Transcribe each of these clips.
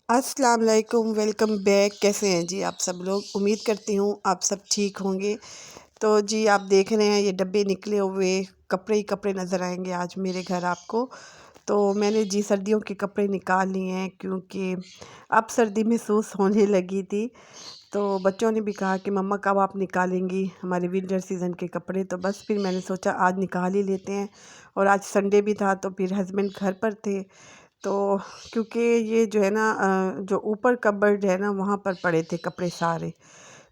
अस्सलाम वालेकुम, welcome back. कैसे हैं जी आप सब लोग? उम्मीद करती हूँ आप सब ठीक होंगे। तो जी आप देख रहे हैं ये डब्बे निकले हुए कपड़े ही कपड़े नज़र आएंगे आज मेरे घर आपको। तो मैंने जी सर्दियों के कपड़े निकाल लिए हैं क्योंकि अब सर्दी महसूस होने लगी थी। तो बच्चों ने भी कहा कि मम्मा कब आप निकालेंगी हमारे विंटर सीज़न के कपड़े। तो बस फिर मैंने सोचा आज निकाल ही लेते हैं। और आज संडे भी था तो फिर हस्बैंड घर पर थे। तो क्योंकि ये जो है ना जो ऊपर कबर्ड है ना वहाँ पर पड़े थे कपड़े सारे।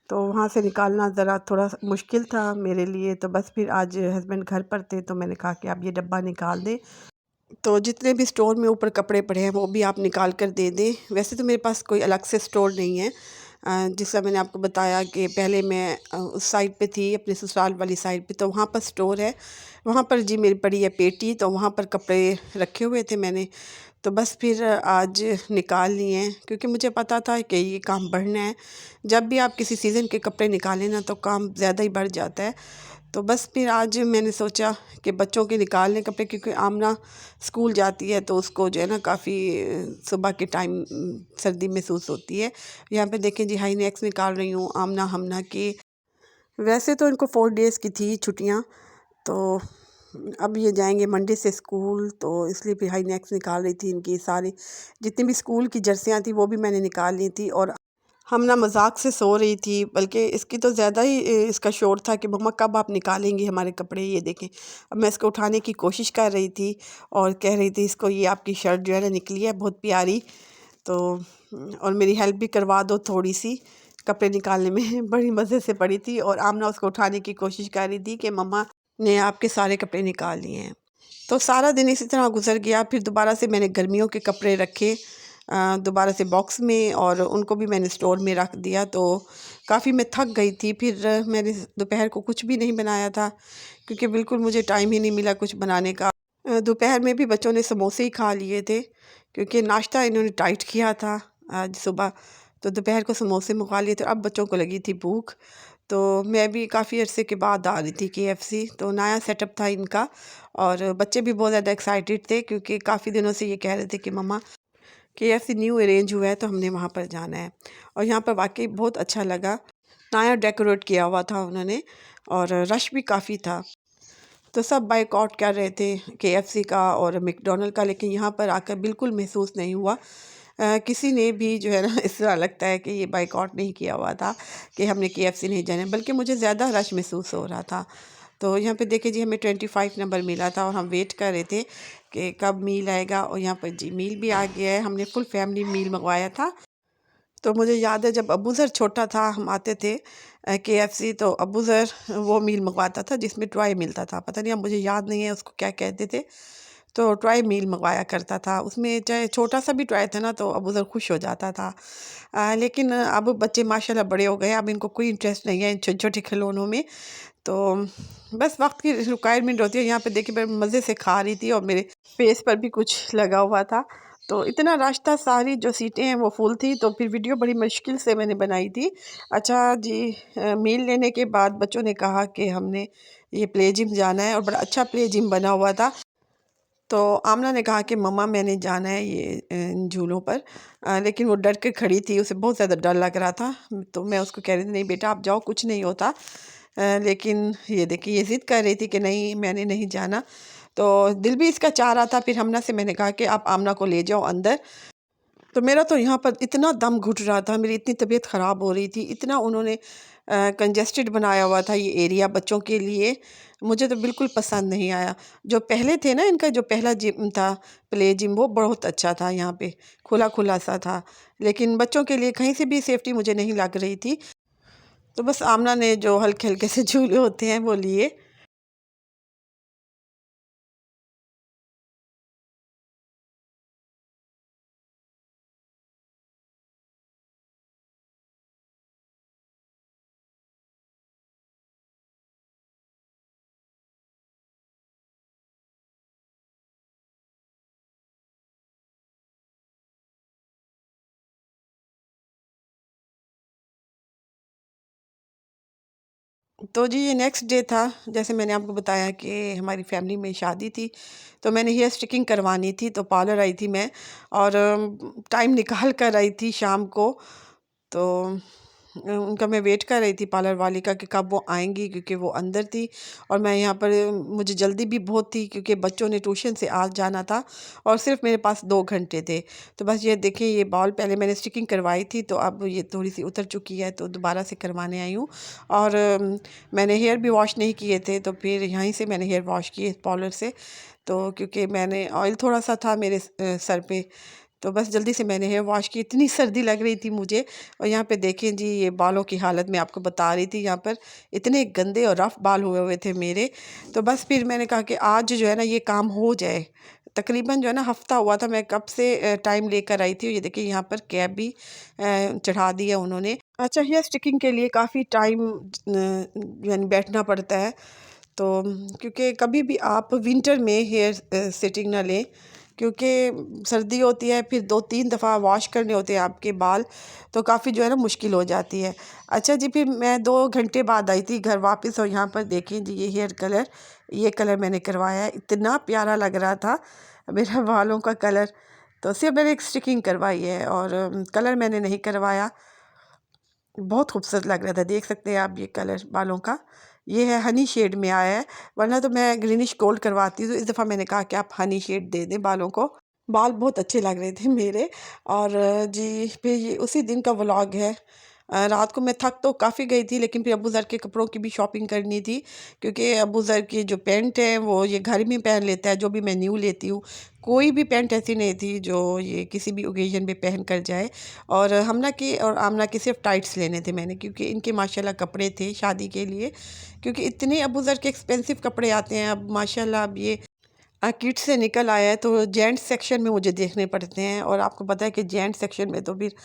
तो वहाँ से निकालना ज़रा थोड़ा मुश्किल था मेरे लिए। तो बस फिर आज हस्बैंड घर पर थे तो मैंने कहा कि आप ये डब्बा निकाल दें। तो जितने भी स्टोर में ऊपर कपड़े पड़े हैं वो भी आप निकाल कर दे दें। वैसे तो मेरे पास कोई अलग से स्टोर नहीं है। जिसका मैंने आपको बताया कि पहले मैं उस साइड पे थी अपने ससुराल वाली साइड पे, तो वहाँ पर स्टोर है। वहाँ पर जी मेरी पड़ी है पेटी, तो वहाँ पर कपड़े रखे हुए थे मैंने। तो बस फिर आज निकाल लिए हैं क्योंकि मुझे पता था कि ये काम बढ़ना है। जब भी आप किसी सीज़न के कपड़े निकालें ना तो काम ज़्यादा ही बढ़ जाता है। तो बस फिर आज मैंने सोचा कि बच्चों के निकालने कपड़े, क्योंकि आमना स्कूल जाती है तो उसको जो है ना काफ़ी सुबह के टाइम सर्दी महसूस होती है। यहाँ पे देखें जी हाई नेक्स निकाल रही हूँ आमना हमना के। वैसे तो इनको 4 डेज़ की थी छुट्टियाँ। तो अब ये जाएंगे मंडे से स्कूल, तो इसलिए फिर हाई नेक्स निकाल रही थी इनकी सारी। जितनी भी स्कूल की जर्सियाँ थी वो भी मैंने निकाल ली थी। और हम ना मजाक से सो रही थी, बल्कि इसकी तो ज़्यादा ही इसका शोर था कि मम्मा कब आप निकालेंगी हमारे कपड़े। ये देखें, अब मैं इसको उठाने की कोशिश कर रही थी और कह रही थी इसको ये आपकी शर्ट जो है ना निकली है बहुत प्यारी। तो और मेरी हेल्प भी करवा दो थोड़ी सी कपड़े निकालने में। बड़ी मज़े से पड़ी थी और आमना उसको उठाने की कोशिश कर रही थी कि मम्मा ने आपके सारे कपड़े निकाल लिए हैं। तो सारा दिन इसी तरह गुजर गया। फिर दोबारा से मैंने गर्मियों के कपड़े रखे दोबारा से बॉक्स में और उनको भी मैंने स्टोर में रख दिया। तो काफ़ी मैं थक गई थी। फिर मैंने दोपहर को कुछ भी नहीं बनाया था क्योंकि बिल्कुल मुझे टाइम ही नहीं मिला कुछ बनाने का। दोपहर में भी बच्चों ने समोसे ही खा लिए थे क्योंकि नाश्ता इन्होंने टाइट किया था आज सुबह। तो दोपहर को समोसे मंगा लिए थे। अब बच्चों को लगी थी भूख। तो मैं भी काफ़ी अरसे के बाद आ रही थी KFC, तो नया सेटअप था इनका। और बच्चे भी बहुत ज़्यादा एक्साइटेड थे क्योंकि काफ़ी दिनों से ये कह रहे थे कि मम्मा KFC न्यू अरेंज हुआ है तो हमने वहाँ पर जाना है। और यहाँ पर वाकई बहुत अच्छा लगा। नया डेकोरेट किया हुआ था उन्होंने और रश भी काफ़ी था। तो सब बाइकआउट कर रहे थे KFC का और मैकडॉनल्ड का, लेकिन यहाँ पर आकर बिल्कुल महसूस नहीं हुआ। किसी ने भी जो है ना इस तरह लगता है कि ये बाइकआउट नहीं किया हुआ था कि हमने KFC नहीं जाना, बल्कि मुझे ज़्यादा रश महसूस हो रहा था। तो यहाँ पे देखिए जी हमें 25 नंबर मिला था और हम वेट कर रहे थे कि कब मील आएगा। और यहाँ पर जी मील भी आ गया है। हमने फुल फैमिली मील मंगवाया था। तो मुझे याद है जब अबू ज़र छोटा था हम आते थे KFC, तो अबू ज़र वो मील मंगवाता था जिसमें ट्राई मिलता था। पता नहीं, अब मुझे याद नहीं है उसको क्या कहते थे। तो ट्राई मील मंगवाया करता था, उसमें चाहे छोटा सा भी ट्राई था ना तो अबू ज़र खुश हो जाता था। लेकिन अब बच्चे माशाल्लाह बड़े हो गए, अब इनको कोई इंटरेस्ट नहीं है इन छोटे छोटे खिलौनों में। तो बस वक्त की रिक्वायरमेंट होती है। यहाँ पे देखिए मैं मज़े से खा रही थी और मेरे फेस पर भी कुछ लगा हुआ था। तो इतना रश था, सारी जो सीटें हैं वो फुल थी। तो फिर वीडियो बड़ी मुश्किल से मैंने बनाई थी। अच्छा जी, मील लेने के बाद बच्चों ने कहा कि हमने ये प्ले जिम जाना है और बड़ा अच्छा प्ले जिम बना हुआ था। तो आमना ने कहा कि मम्मा मैंने जाना है ये इन झूलों पर। लेकिन वो डर के खड़ी थी, उसे बहुत ज़्यादा डर लग रहा था। तो मैं उसको कह रही थी नहीं बेटा आप जाओ, कुछ नहीं होता। लेकिन ये देखिए ये ज़िद कर रही थी कि नहीं मैंने नहीं जाना। तो दिल भी इसका चाह रहा था। फिर हमना से मैंने कहा कि आप आमना को ले जाओ अंदर। तो मेरा तो यहाँ पर इतना दम घुट रहा था, मेरी इतनी तबीयत ख़राब हो रही थी, इतना उन्होंने कंजेस्टेड बनाया हुआ था ये एरिया बच्चों के लिए। मुझे तो बिल्कुल पसंद नहीं आया। जो पहले थे ना, इनका जो पहला जिम था प्ले जिम, वो बहुत अच्छा था, यहाँ पे खुला खुला सा था। लेकिन बच्चों के लिए कहीं से भी सेफ्टी मुझे नहीं लग रही थी। तो बस आमना ने जो हल्के हल्के से झूले होते हैं वो लिए। तो जी ये नेक्स्ट डे था, जैसे मैंने आपको बताया कि हमारी फैमिली में शादी थी, तो मैंने हेयर स्टिकिंग करवानी थी, तो पार्लर आई थी मैं और टाइम निकाल कर आई थी शाम को। तो उनका मैं वेट कर रही थी पार्लर वाली का कि कब वो आएंगी, क्योंकि वो अंदर थी और मैं यहाँ पर मुझे जल्दी भी बहुत थी क्योंकि बच्चों ने ट्यूशन से आज जाना था और सिर्फ मेरे पास 2 घंटे थे। तो बस ये देखें, ये बॉल पहले मैंने स्टिकिंग करवाई थी तो अब ये थोड़ी सी उतर चुकी है, तो दोबारा से करवाने आई हूँ। और मैंने हेयर भी वॉश नहीं किए थे, तो फिर यहीं से मैंने हेयर वॉश किए पार्लर से। तो क्योंकि मैंने ऑयल थोड़ा सा था मेरे सर पे, तो बस जल्दी से मैंने हेयर वॉश की। इतनी सर्दी लग रही थी मुझे। और यहाँ पे देखें जी, ये बालों की हालत मैं आपको बता रही थी, यहाँ पर इतने गंदे और रफ़ बाल हुए हुए थे मेरे। तो बस फिर मैंने कहा कि आज जो है ना ये काम हो जाए। तकरीबन जो है ना हफ़्ता हुआ था, मैं कब से टाइम लेकर आई थी। ये देखिए यहाँ पर कैप भी चढ़ा दी है उन्होंने। अच्छा, हेयर स्टिकिंग के लिए काफ़ी टाइम यानी बैठना पड़ता है। तो क्योंकि कभी भी आप विंटर में हेयर सेटिंग ना लें, क्योंकि सर्दी होती है, फिर 2-3 दफ़ा वॉश करने होते हैं आपके बाल, तो काफ़ी जो है ना मुश्किल हो जाती है। अच्छा जी, फिर मैं 2 घंटे बाद आई थी घर वापस और यहाँ पर देखें जी, ये हेयर कलर, ये कलर मैंने करवाया है। इतना प्यारा लग रहा था मेरा बालों का कलर। तो सिर्फ मैंने एक स्टिकिंग करवाई है और कलर मैंने नहीं करवाया। बहुत खूबसूरत लग रहा था, देख सकते हैं आप ये कलर बालों का। ये है हनी शेड में आया है, वरना तो मैं ग्रीनिश गोल्ड करवाती हूँ। तो इस दफ़ा मैंने कहा कि आप हनी शेड दे दें बालों को। बाल बहुत अच्छे लग रहे थे मेरे। और जी फिर ये उसी दिन का व्लॉग है। रात को मैं थक तो काफ़ी गई थी, लेकिन फिर अबू ज़र के कपड़ों की भी शॉपिंग करनी थी, क्योंकि अबू ज़र की जो पैंट है वो ये घर में पहन लेता है, जो भी मैं न्यू लेती हूँ। कोई भी पैंट ऐसी नहीं थी जो ये किसी भी ओकेजन पे पहन कर जाए। और हमना की और आमना की सिर्फ टाइट्स लेने थे मैंने, क्योंकि इनके माशाल्लाह कपड़े थे शादी के लिए। क्योंकि इतने अबू ज़र के एक्सपेंसिव कपड़े आते हैं अब माशाल्लाह। अब ये किट से निकल आया है, तो जेंट्स सेक्शन में मुझे देखने पड़ते हैं, और आपको पता है कि जेंट्स सेक्शन में तो फिर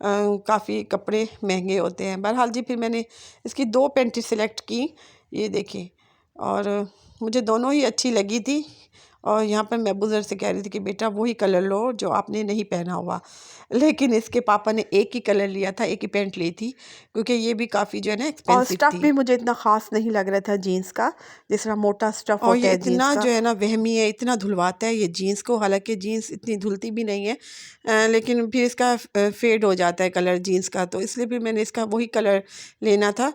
काफ़ी कपड़े महंगे होते हैं। बहरहाल जी, फिर मैंने इसकी 2 पैंटें सेलेक्ट की, ये देखिए। और मुझे दोनों ही अच्छी लगी थी। और यहाँ पर मैं अबू ज़र से कह रही थी कि बेटा वही कलर लो जो आपने नहीं पहना हुआ। लेकिन इसके पापा ने एक ही कलर लिया था, एक ही पैंट ली थी, क्योंकि ये भी काफ़ी जो है ना और एक्सपेंसिव स्टफ़ थी। भी मुझे इतना ख़ास नहीं लग रहा था जीन्स का, जिस तरह मोटा स्टफ़ और ये होता है जीन्स इतना का। जो है ना वहमी है, इतना धुलवाता है ये जीन्स को, हालांकि जीन्स इतनी धुलती भी नहीं है। लेकिन फिर इसका फेड हो जाता है कलर जीन्स का, तो इसलिए फिर मैंने इसका वही कलर लेना था,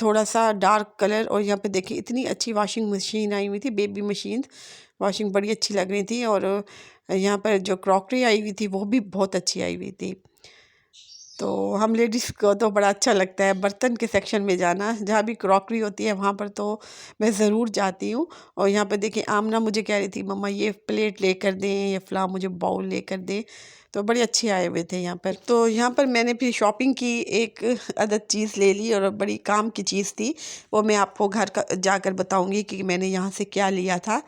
थोड़ा सा डार्क कलर। और यहाँ पे देखिए इतनी अच्छी वॉशिंग मशीन आई हुई थी, बेबी मशीन। वॉशिंग बड़ी अच्छी लग रही थी। और यहाँ पर जो क्रॉकरी आई हुई थी वो भी बहुत अच्छी आई हुई थी। तो हम लेडीज़ को तो बड़ा अच्छा लगता है बर्तन के सेक्शन में जाना, जहाँ भी क्रॉकरी होती है वहाँ पर तो मैं ज़रूर जाती हूँ। और यहाँ पर देखिए आमना मुझे कह रही थी मम्मा ये प्लेट लेकर दें, ये फ़लाँ मुझे बाउल लेकर दें। तो बड़े अच्छे आए हुए थे यहाँ पर। तो यहाँ पर मैंने फिर शॉपिंग की, एक अदद चीज़ ले ली और बड़ी काम की चीज़ थी। वो मैं आपको घर का जाकर बताऊँगी कि मैंने यहाँ से क्या लिया था।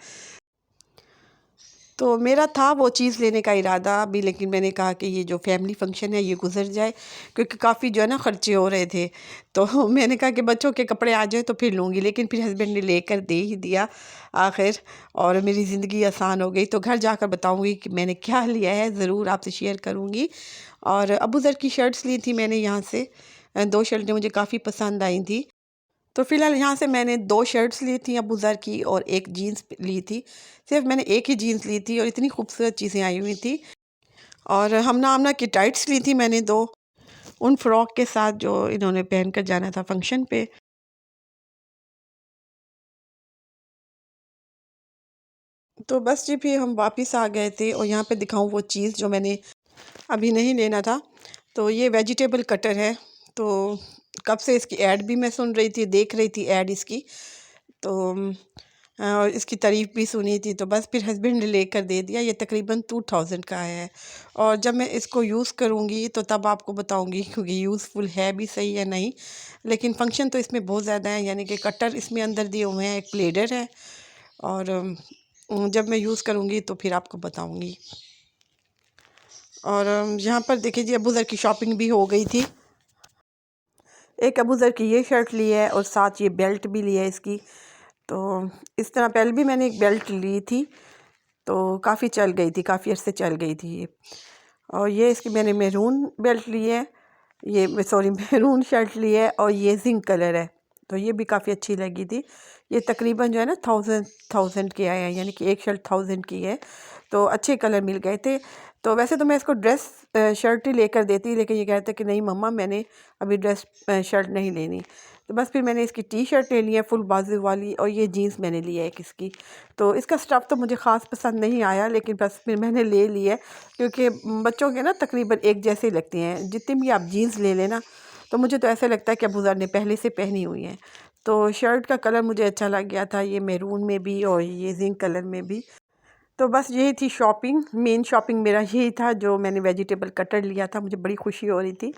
तो मेरा था वो चीज़ लेने का इरादा अभी, लेकिन मैंने कहा कि ये जो फैमिली फ़ंक्शन है ये गुज़र जाए, क्योंकि काफ़ी जो है ना ख़र्चे हो रहे थे। तो मैंने कहा कि बच्चों के कपड़े आ जाए तो फिर लूँगी, लेकिन फिर हस्बैंड ने लेकर दे ही दिया आखिर। और मेरी ज़िंदगी आसान हो गई। तो घर जाकर बताऊँगी कि मैंने क्या लिया है, ज़रूर आपसे शेयर करूँगी। और अबू ज़र की शर्ट्स ली थी मैंने यहाँ से, 2 शर्टें मुझे काफ़ी पसंद आई थी। तो फ़िलहाल यहाँ से मैंने 2 शर्ट्स ली थी अबू ज़र की और 1 जीन्स ली थी। सिर्फ़ मैंने एक ही जीन्स ली थी और इतनी खूबसूरत चीज़ें आई हुई थी। और हमना आमना की टाइट्स ली थी मैंने 2, उन फ्रॉक के साथ जो इन्होंने पहन कर जाना था फ़ंक्शन पे। तो बस जी फिर हम वापस आ गए थे। और यहाँ पे दिखाऊँ वो चीज़ जो मैंने अभी नहीं लेना था। तो ये वेजिटेबल कटर है। तो कब से इसकी ऐड भी मैं सुन रही थी, देख रही थी ऐड इसकी। तो और इसकी तारीफ़ भी सुनी थी, तो बस फिर हस्बैंड ने लेकर दे दिया। ये तकरीबन 2000 का है। और जब मैं इसको यूज़ करूँगी तो तब आपको बताऊँगी, क्योंकि यूज़फुल है भी सही या नहीं। लेकिन फंक्शन तो इसमें बहुत ज़्यादा है, यानी कि कटर इसमें अंदर दिए हुए हैं, एक प्लेडर है। और जब मैं यूज़ करूँगी तो फिर आपको बताऊँगी। और यहाँ पर देखिए जी, अबू ज़र की शॉपिंग भी हो गई थी। एक अबू ज़र की ये शर्ट ली है और साथ ये बेल्ट भी ली है इसकी। तो इस तरह पहले भी मैंने एक बेल्ट ली थी, तो काफ़ी चल गई थी, काफ़ी अर्से चल गई थी ये। और ये इसकी मैंने मैरून बेल्ट ली है, ये सॉरी मैरून शर्ट ली है, और ये जिंक कलर है, तो ये भी काफ़ी अच्छी लगी थी। ये तकरीबन जो है ना 1000 के आए हैं, यानी कि एक शर्ट 1000 की है। तो अच्छे कलर मिल गए थे। तो वैसे तो मैं इसको ड्रेस शर्ट ही लेकर देती, लेकिन ये कहते कि नहीं मम्मा मैंने अभी ड्रेस शर्ट नहीं लेनी। तो बस फिर मैंने इसकी टी शर्ट ले ली है फुल बाजू वाली, और ये जीन्स मैंने ली है एक इसकी। तो इसका स्टफ़ तो मुझे ख़ास पसंद नहीं आया, लेकिन बस फिर मैंने ले ली है, क्योंकि बच्चों के ना तकरीबन एक जैसे ही लगती हैं। जितनी भी आप जीन्स ले लेना, तो मुझे तो ऐसा लगता है कि अबूज़र ने पहले से पहनी हुई हैं। तो शर्ट का कलर मुझे अच्छा लग गया था, ये मैरून में भी और ये जिंक कलर में भी। तो बस यही थी शॉपिंग, मेन शॉपिंग मेरा यही था। जो मैंने वेजिटेबल कटर लिया था, मुझे बड़ी खुशी हो रही थी।